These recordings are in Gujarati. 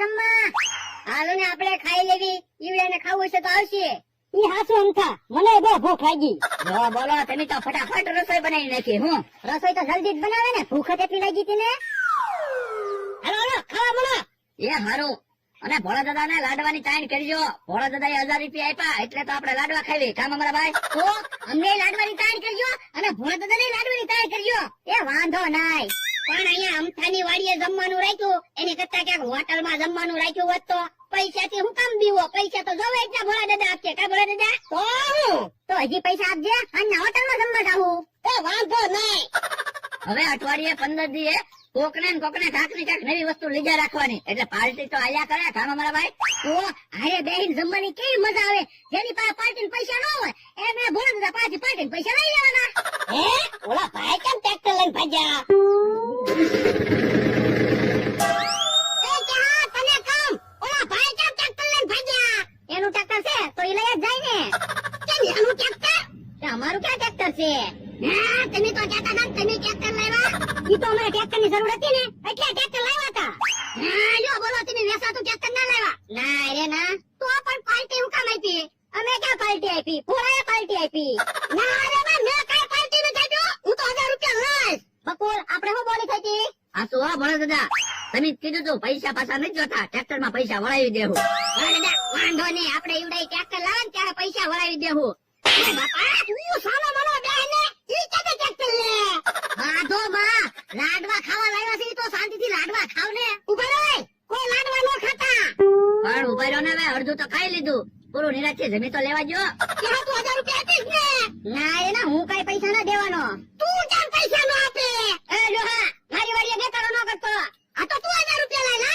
જમવા. હાલો ને આપણે ખાઈ લેવી. ઈવડાને ખાવું છે તો આવશે. ઈ હાસુ અમથા મને બહુ ભૂખ લાગી. જો બોલો તમે તો ફટાફટ રસોઈ બનાવી નાખી. હું રસોઈ તો જલ્દી જ બનાવે ને, ભૂખ જ એટલી લાગી હતી ને. હાલો હાલો ખાવા મળો. એ હારું. અને ભોળા દાદા ને લાડવાની તાણ કરજો. ભોળા દાદા 1000 રૂપિયા આપ્યા એટલે તો આપણે લાડવા ખાવી. કામ અમારા ભાઈ તો અમને લાડવાની તાણ કરજો અને ભોળા દાદાને લાડવાની તાણ કરજો. એ વાંધો નાય. પણ અહીંયા અમથાની વાડીએ જમવાનું રાખ્યું એની કરતા ક્યાંક હોટલમાં જમવાનું રાખ્યું હોત તો પૈસાથી હું કામ બીવો? પૈસા તો જોવે એટલા ભોળા દાદા આપશે. કા ભોળા દાદા? તો હજી પૈસા આપજે અને હોટલમાં જમવા જાવું. એ વાંધો નહીં. હવે અઠવાડિયે 15 દીએ કોકને ને કોકને કાંક ને કાંક નવી વસ્તુ લીધા રાખવાની. એટલે પાર્ટી તો આયા કરે. કામ અમારા ભાઈ તો હારે બેહીને જમવાની કેવી મજા આવે. જેની પાસે પાર્ટીને પૈસા ન હોય એને ભોળા દાદા પાસેથી પાર્ટીને પૈસા લઈ લેવાના. હે ઓલા ભાઈ કેમ ટ્રેક્ટર લઈને ભાગ્યા? એ ક્યાં તને કામ? ઓલા ભાઈ કેમ ટ્રેક્ટર લઈને ભાગ્યા? એનું ટ્રેક્ટર છે તો એ લઈ જ જાય ને. કેમ એનું ટ્રેક્ટર? અમારું ક્યાં ટ્રેક્ટર છે? હા તમે તો કહેતા હતા તમે ટ્રેક્ટર લાવ્યા. ઈ તો અમારે ટ્રેક્ટરની જરૂર હતી ને એટલે ટ્રેક્ટર લાવ્યા હતા. હા લ્યો બોલો તમે વેસાતું ટ્રેક્ટર ના લાવ્યા? ના રે ના. તો પણ પાર્ટી હું કામ આપી? અમે ક્યાં પાર્ટી આપી? ભોળાએ પાર્ટી આપી. ના રે ના મેં કઈ પાર્ટી નથી આપ્યો. હું તો 1000 રૂપિયા લઈશ. બકુલ આપણે શું બોલી થઈ હતી? આ શું હા ભોળા દાદા તમે જ કીધું તું પૈસા પાછા નથી જોતા, ટ્રેક્ટર માં પૈસા વળાવી દેવું. ભોળા દાદા વાંધો નહીં આપણે ઈવડાઈ ટ્રેક્ટર લાવે ને ત્યારે પૈસા વળાવી દેવું. એ બાપા તું સાનો માનો બેહને ઈ કેતે ટ્રેક્ટર લે. બાધો માં લાડવા ખાવા લાવ્યા છે ઈ તો શાંતિથી લાડવા ખાવ ને. ઉભા રહે કોઈ લાડવા નો ખાતા. પણ ઉભા રહ્યો ને હવે અડધું તો ખાઈ લીધું. પૂરું નિરાશ જમી તો લેવા જો. ક્યાં તું 1000 રૂપિયા આપીશ ને? ના એના હું કઈ પૈસા ના દેવાનો. તું કેમ પૈસા નો આપે? એ લોહા મારી વાડીએ બેકારો ન કરતો. આ તો તું 1000 રૂપિયા લઈ લે.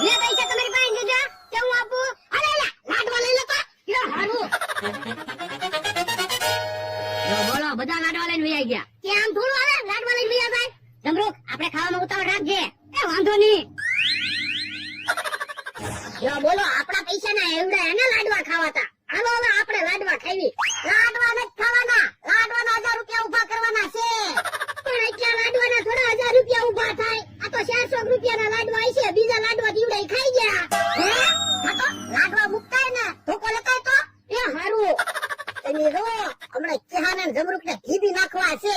મેં પૈસા તમારી પાસે દીધા કે હું આપું? અરે લે લાડવા લઈ લે તો. યો હારું. જો બોલો બધા લાડવા લઈને વહી ગયા. કેમ થોડું આવે લાડવા લઈને લઈ જાય? જમરૂક આપણે ખાવામાં ઉતાવળ રાખજે. એ વાંધો નહીં. જો બોલો આપણા પૈસા ના એવડા એને લાડવા ખાવાતા. હાલો હવે આપણે લાડવા ખાવી. લાડવા નથી ખાવાના. લાડવાના 1000 રૂપિયા ઉભા કરવાના છે. પણ એટલા લાડવાના થોડા 1000 રૂપિયા ઉભા થાય. આ તો 400 રૂપિયાના લાડવા છે. બીજા લાડવા દીવડાઈ ખાઈ ગયા. હે આ તો લાડવા મુકાય ને ધોકો લગાય તો એ હારું. તમે જો હમણાં ચહાને જમરૂક ને ઘીબી નાખવા છે.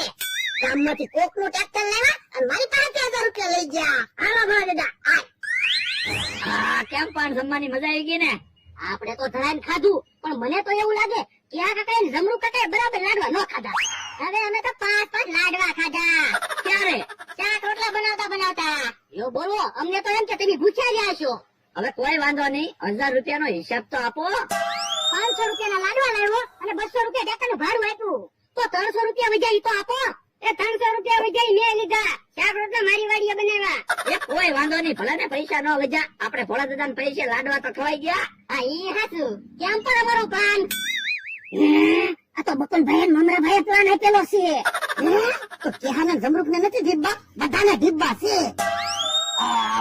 ગામમાંથી કોકનું ટ્રેક્ટર લેવા અને મારી પાસે 1000 રૂપિયા લઈ ગયા. હાલો ભોળા દાદા આય. હા કેમ પણ જમવાની મજા આવી ગઈ ને? આપણે તો ધરાઈને ખાધું પણ મને તો એવું લાગે કે આ કાકાએ જમરૂ કાકાએ બરાબર લાડવા ન ખાધા. હવે અમે તો 5 લાડવા ખાધા. ક્યારે? શાક રોટલા બનાવતા. એવું બોલો અમને તો એમ કે તમે ભૂખ્યા રહ્યા છો. હવે કોઈ વાંધો નહીં 1000 રૂપિયાનો હિસાબ તો આપો. 500 રૂપિયાના લાડવા લાવ્યો અને 200 રૂપિયા ટેકાનું ભાડું આપ્યું. તો 300 રૂપિયા વજાઈ તો આપો. એ 300 રૂપિયા વજાઈ મેં લીધા. શાક રોટલા મારી વાડીએ બનાવ્યા. એ કોઈ વાંધો નહીં ભલે ને પૈસા ન વજા. આપણે ભોળા દાદા ને પૈસે લાડવા તો ખવાઈ ગયા. આ ઈ હાચું. કેમ પણ અમારો પ્લાન? આ તો બકુલભાઈ મમરાભાઈ પ્લાન આપેલો છે. તો કેહાના જમરૂક ને નથી ઢીબ્બા, બધાને ઢીબ્બા છે.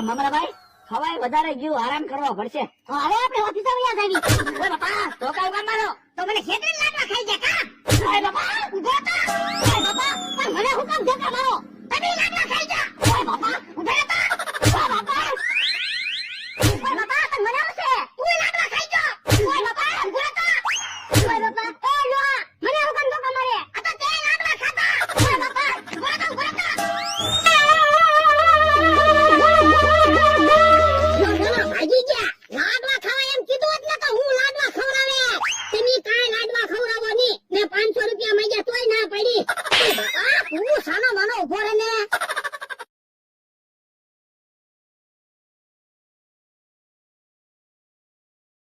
મમરાભાઈ ખવાય વધારે ગયું, આરામ કરવો પડશે. તો હવે આપણે ઓફિસે વયા જાવી. ઓય બાપા ધોકા ઉગા મારો. તો મને ખેતરી લાડવા ખાઈ ગયા કા? ઓય બાપા ઉભો થા. ઓય બાપા પણ મને હું કામ ધોકા મારો? તમે લાડવા ખાઈ ગયા. ઓય બાપા ઉભો થા. ઓય બાપા પણ મને શું છે? તું લાડવા ખાઈ ગયો. ઓય બાપા ઉભો થા. ઓય બાપા એ લોહા મને હું કામ ધોકા મારે? આ તો તે લાડવા ખાતા. ઓય બાપા ઉભો થા. ભાગી ગયા. લાડવા ખાવા એમ કીધું એટલે તો હું લાડવા ખવડાવે. તમે કાંઈ લાડવા ખવડાવો નહીં. મેં 500 રૂપિયા માંગ્યા તોય ના પડી. બાપા હું સાનો